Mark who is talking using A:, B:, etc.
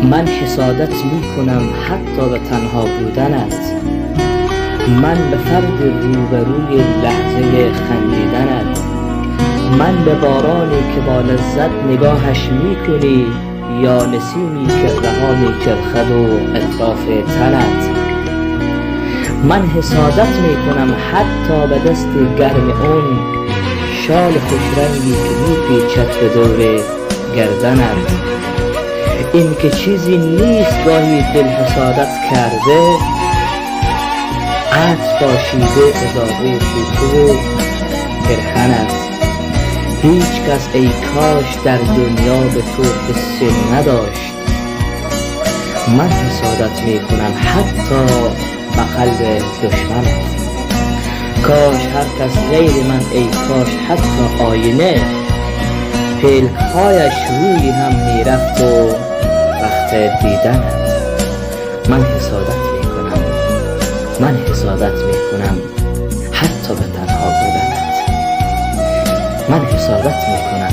A: من حسادت می کنم حتی به تنها بودنت، من به فرد روبروی لحظه خندیدنت، من به بارانی که با لذت نگاهش می کنی یا نسیمی که رها می چرخد و اطراف تنت. من حسادت می کنم حتی به دست گرم اون شال خوشرنگی که می پیچد به دور گردنت. این که چیزی نیست گاهی دل حسادت کرده، عطر پاشیده اضافه شوخی و پیرهنت. هیچ کس ای کاش در دنیا به تو حسی نداشت. من حسادت می کنم حتی به قلب دشمنت. کاش هر کس غیر من، ای کاش حتی آینه پلک‌هایش روی هم می رفت و وقت دیدنت. من حسادت می کنم، من حسادت می کنم حتی به تنها بودنت. من حسادت می کنم